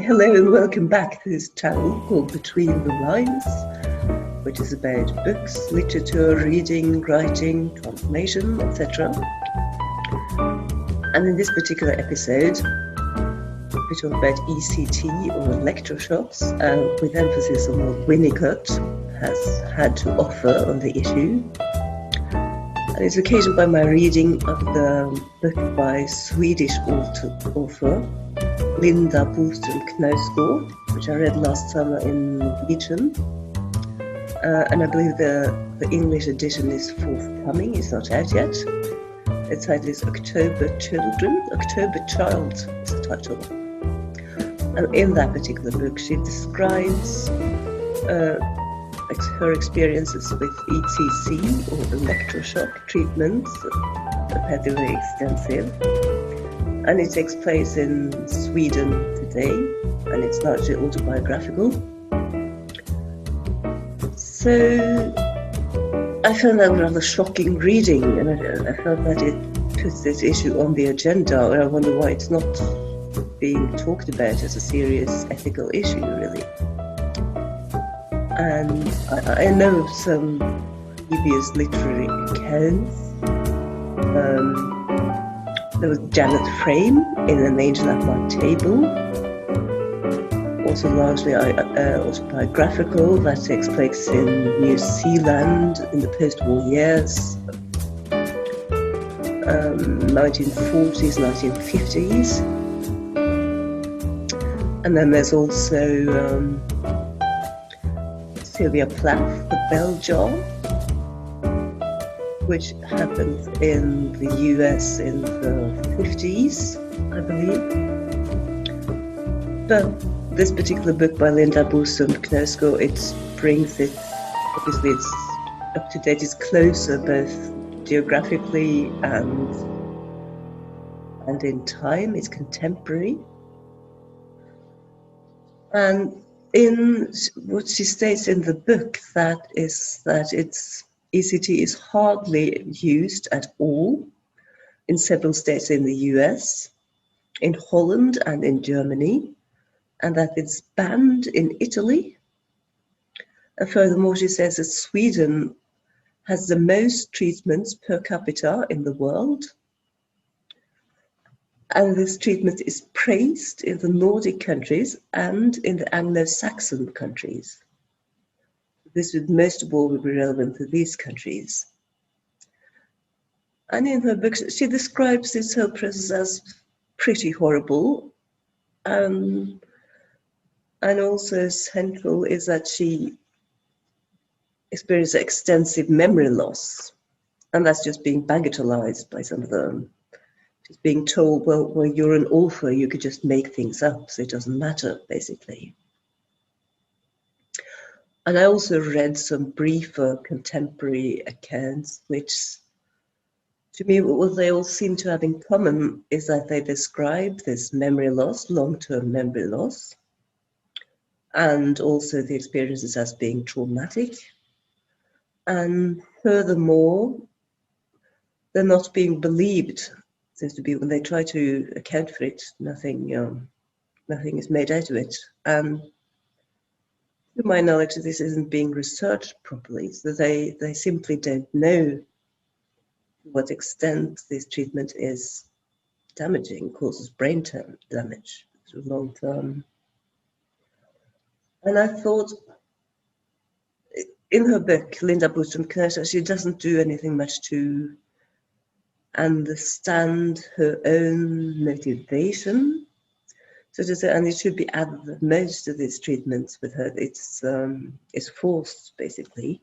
Hello and welcome back to this channel called Between the Lines, which is about books, literature, reading, writing, translation, etc. And in this particular episode, we talk about ECT or electroshocks, with emphasis on what Winnicott has had to offer on the issue. And it's occasioned by my reading of the book by Swedish author Linda Bostrøm Knausgård, which I read last summer in Norwegian. And I believe the English edition is forthcoming, it's not out yet. The title is October Child is the title. And in that particular book, she describes her experiences with ECT or electroshock treatments, apparently very extensive. And it takes place in Sweden today, and it's largely autobiographical. So I found that rather shocking reading, and I felt that it puts this issue on the agenda, and I wonder why it's not being talked about as a serious ethical issue, really. And I know of some previous literary accounts. There was Janet Frame in An Angel at My Table, also largely autobiographical, that takes place in New Zealand in the post-war years, 1940s, 1950s. And then there's also Sylvia Plath, The Bell Jar, which happened in the US in the 50s, I believe. But this particular book by Linda Bostrøm Knausgård, it brings it, obviously it's up to date, it's closer both geographically and in time, it's contemporary. And in what she states in the book, that ECT is hardly used at all in several states in the US, in Holland and in Germany, and that it's banned in Italy. And furthermore, she says that Sweden has the most treatments per capita in the world. And this treatment is praised in the Nordic countries and in the Anglo-Saxon countries. This would most of all be relevant to these countries. And in her book, she describes this whole process as pretty horrible. And also central is that she experienced extensive memory loss. And that's just being bagatelized by some of them. Just being told, well, you're an author, you could just make things up, so it doesn't matter, basically. And I also read some briefer contemporary accounts, which to me, what they all seem to have in common is that they describe this memory loss, long-term memory loss, and also the experiences as being traumatic. And furthermore, they're not being believed. Seems to be when they try to account for it, nothing is made out of it. And to my knowledge, this isn't being researched properly, so they simply don't know to what extent this treatment is damaging, causes brain damage long term. And I thought, in her book, Linda Bostrøm Knausgård, she doesn't do anything much to understand her own motivation. So to say, and it should be added that most of these treatments with her, it's forced, basically.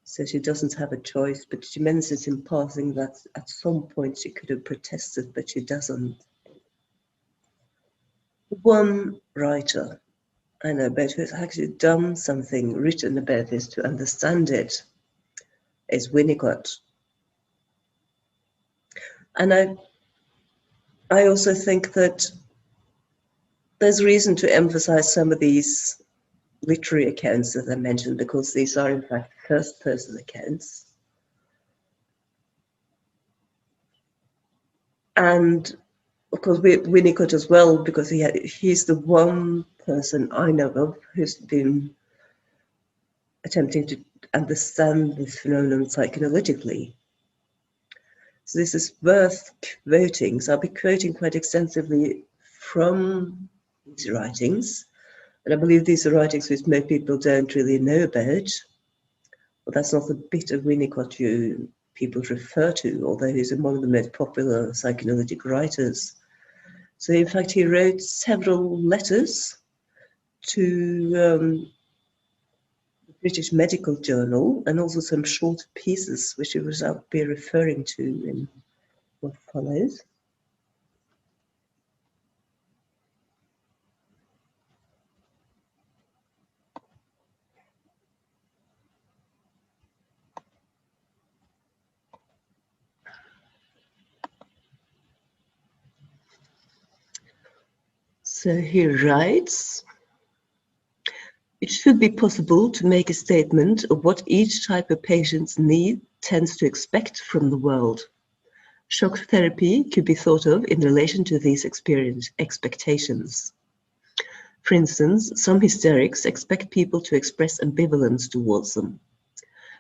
So she doesn't have a choice, but she mentions in passing that at some point she could have protested, but she doesn't. One writer I know about who has actually done something, written about this to understand it, is Winnicott. And I also think that there's reason to emphasize some of these literary accounts that I mentioned, because these are in fact first-person accounts. And of course, Winnicott as well, because he's the one person I know of who's been attempting to understand this phenomenon psychoanalytically. So this is worth quoting. So I'll be quoting quite extensively from these writings. And I believe these are writings which most people don't really know about. But that's not the bit of Winnicott people refer to, although he's among the most popular psychoanalytic writers. So in fact, he wrote several letters to the British Medical Journal, and also some short pieces, which I'll be referring to in what follows. So he writes, it should be possible to make a statement of what each type of patient's need tends to expect from the world. Shock therapy could be thought of in relation to these expectations. For instance, some hysterics expect people to express ambivalence towards them.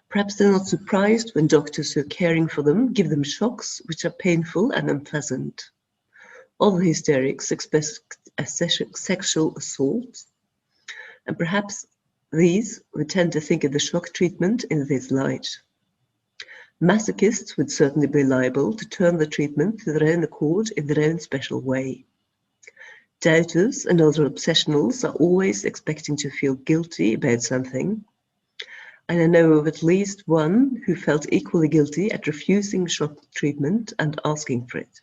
Perhaps they're not surprised when doctors who are caring for them give them shocks which are painful and unpleasant. Other hysterics expect a sexual assault, and perhaps these would tend to think of the shock treatment in this light. Masochists would certainly be liable to turn the treatment to their own accord in their own special way. Doubters and other obsessionals are always expecting to feel guilty about something, and I know of at least one who felt equally guilty at refusing shock treatment and asking for it.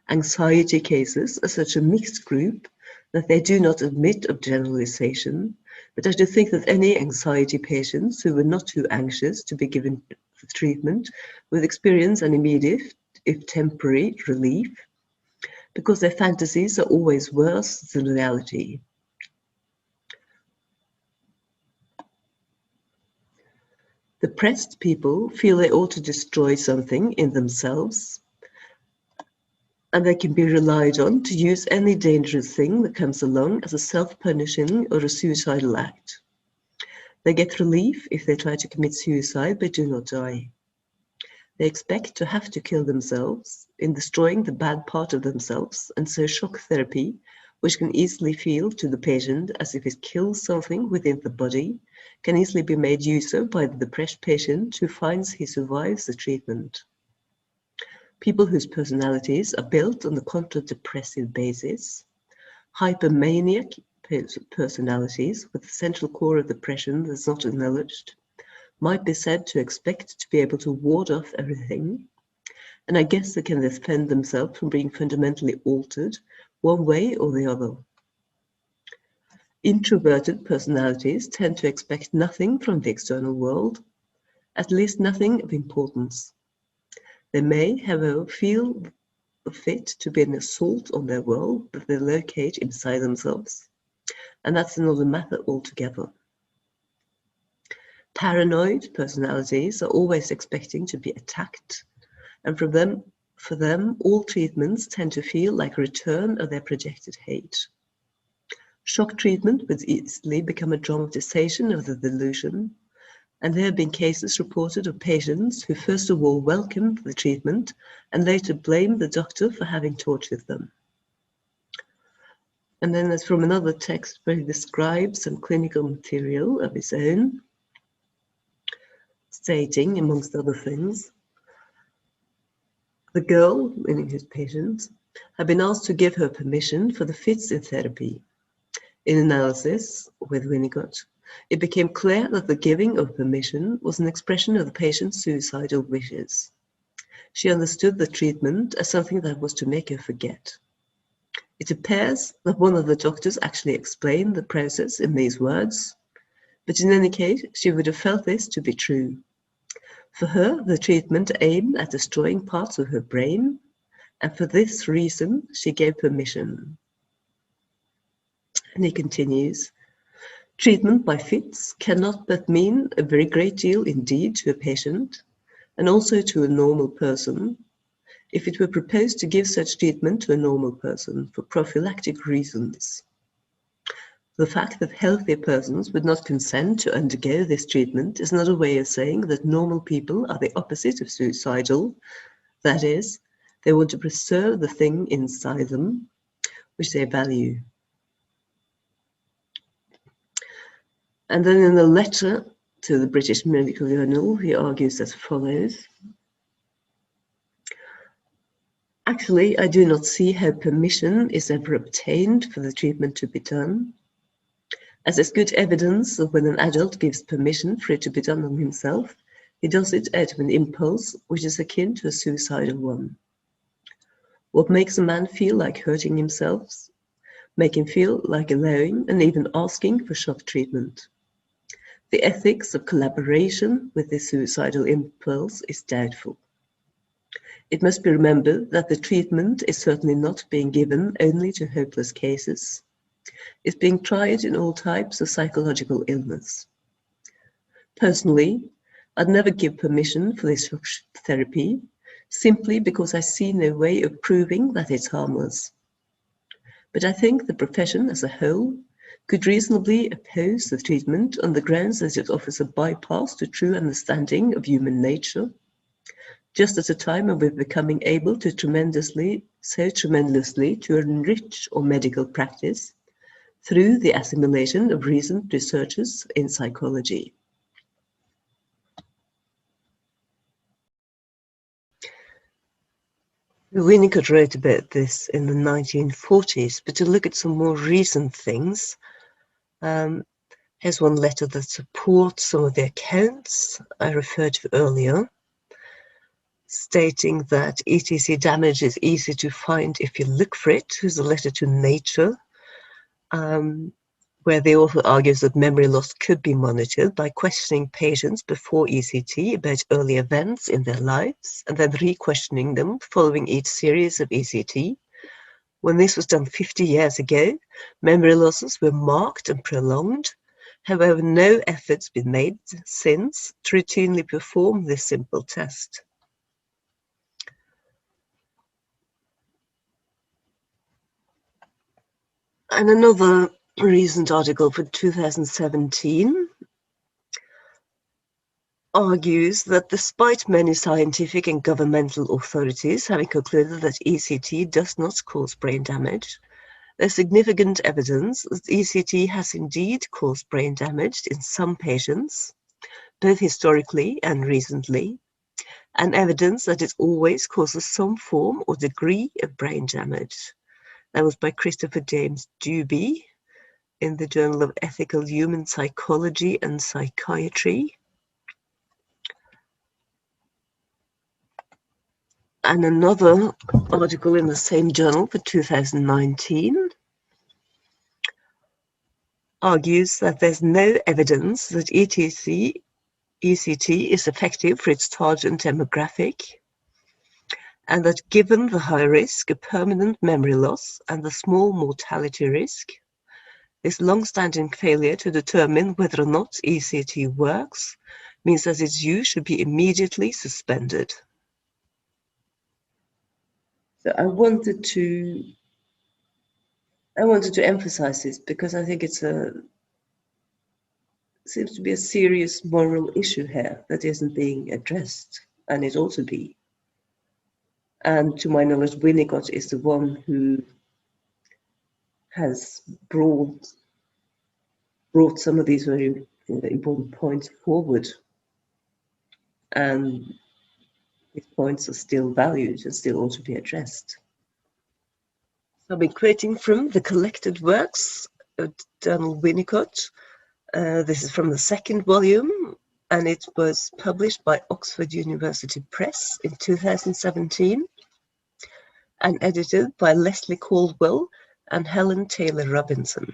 Anxiety cases are such a mixed group that they do not admit of generalization, but I do think that any anxiety patients who were not too anxious to be given the treatment would experience an immediate, if temporary, relief, because their fantasies are always worse than reality. Depressed people feel they ought to destroy something in themselves, and they can be relied on to use any dangerous thing that comes along as a self-punishing or a suicidal act. They get relief if they try to commit suicide but do not die. They expect to have to kill themselves in destroying the bad part of themselves, and so shock therapy, which can easily feel to the patient as if it kills something within the body, can easily be made use of by the depressed patient who finds he survives the treatment. People whose personalities are built on the contra-depressive basis, hypomaniac personalities with the central core of depression that's not acknowledged, might be said to expect to be able to ward off everything, and I guess they can defend themselves from being fundamentally altered one way or the other. Introverted personalities tend to expect nothing from the external world, at least nothing of importance. They may, however, feel fit to be an assault on their world that they locate inside themselves, and that's another matter altogether. Paranoid personalities are always expecting to be attacked, and for them, all treatments tend to feel like a return of their projected hate. Shock treatment would easily become a dramatization of the delusion, and there have been cases reported of patients who first of all welcomed the treatment and later blamed the doctor for having tortured them. And then there's from another text where he describes some clinical material of his own, stating, amongst other things, the girl, meaning his patient, had been asked to give her permission for the fits in therapy. In analysis with Winnicott, it became clear that the giving of permission was an expression of the patient's suicidal wishes. She understood the treatment as something that was to make her forget. It appears that one of the doctors actually explained the process in these words, but in any case, she would have felt this to be true. For her, the treatment aimed at destroying parts of her brain, and for this reason, she gave permission. And he continues, treatment by fits cannot but mean a very great deal indeed to a patient, and also to a normal person, if it were proposed to give such treatment to a normal person for prophylactic reasons. The fact that healthier persons would not consent to undergo this treatment is not a way of saying that normal people are the opposite of suicidal. That is, they want to preserve the thing inside them, which they value. And then in a letter to the British Medical Journal, he argues as follows. Actually, I do not see how permission is ever obtained for the treatment to be done, as there's good evidence that when an adult gives permission for it to be done on himself, he does it out of an impulse which is akin to a suicidal one. What makes a man feel like hurting himself, make him feel like allowing and even asking for shock treatment. The ethics of collaboration with this suicidal impulse is doubtful. It must be remembered that the treatment is certainly not being given only to hopeless cases. It's being tried in all types of psychological illness. Personally, I'd never give permission for this therapy simply because I see no way of proving that it's harmless. But I think the profession as a whole could reasonably oppose the treatment on the grounds that it offers a bypass to true understanding of human nature, just at a time when we're becoming able to tremendously to enrich our medical practice through the assimilation of recent researches in psychology. Winnicott wrote about this in the 1940s, but to look at some more recent things, here's one letter that supports some of the accounts I referred to earlier, stating that ETC damage is easy to find if you look for it. Here's a letter to Nature, where the author argues that memory loss could be monitored by questioning patients before ECT about early events in their lives, and then re-questioning them following each series of ECT. When this was done 50 years ago, memory losses were marked and prolonged. However, no effort's been made since to routinely perform this simple test. And another recent article for 2017 argues that despite many scientific and governmental authorities having concluded that ECT does not cause brain damage, there's significant evidence that ECT has indeed caused brain damage in some patients, both historically and recently, and evidence that it always causes some form or degree of brain damage. That was by Christopher James Dewby in the Journal of Ethical Human Psychology and Psychiatry. And another article in the same journal for 2019 argues that there's no evidence that ECT is effective for its target demographic, and that given the high risk of permanent memory loss and the small mortality risk, this long-standing failure to determine whether or not ECT works means that its use should be immediately suspended. So I wanted to emphasize this because I think it seems to be a serious moral issue here that isn't being addressed, and it ought to be. And to my knowledge, Winnicott is the one who has brought some of these very important points forward, and these points are still valued and still ought to be addressed. So I'll be quoting from the collected works of Donald Winnicott. This is from the second volume, and it was published by Oxford University Press in 2017 and edited by Leslie Caldwell and Helen Taylor Robinson.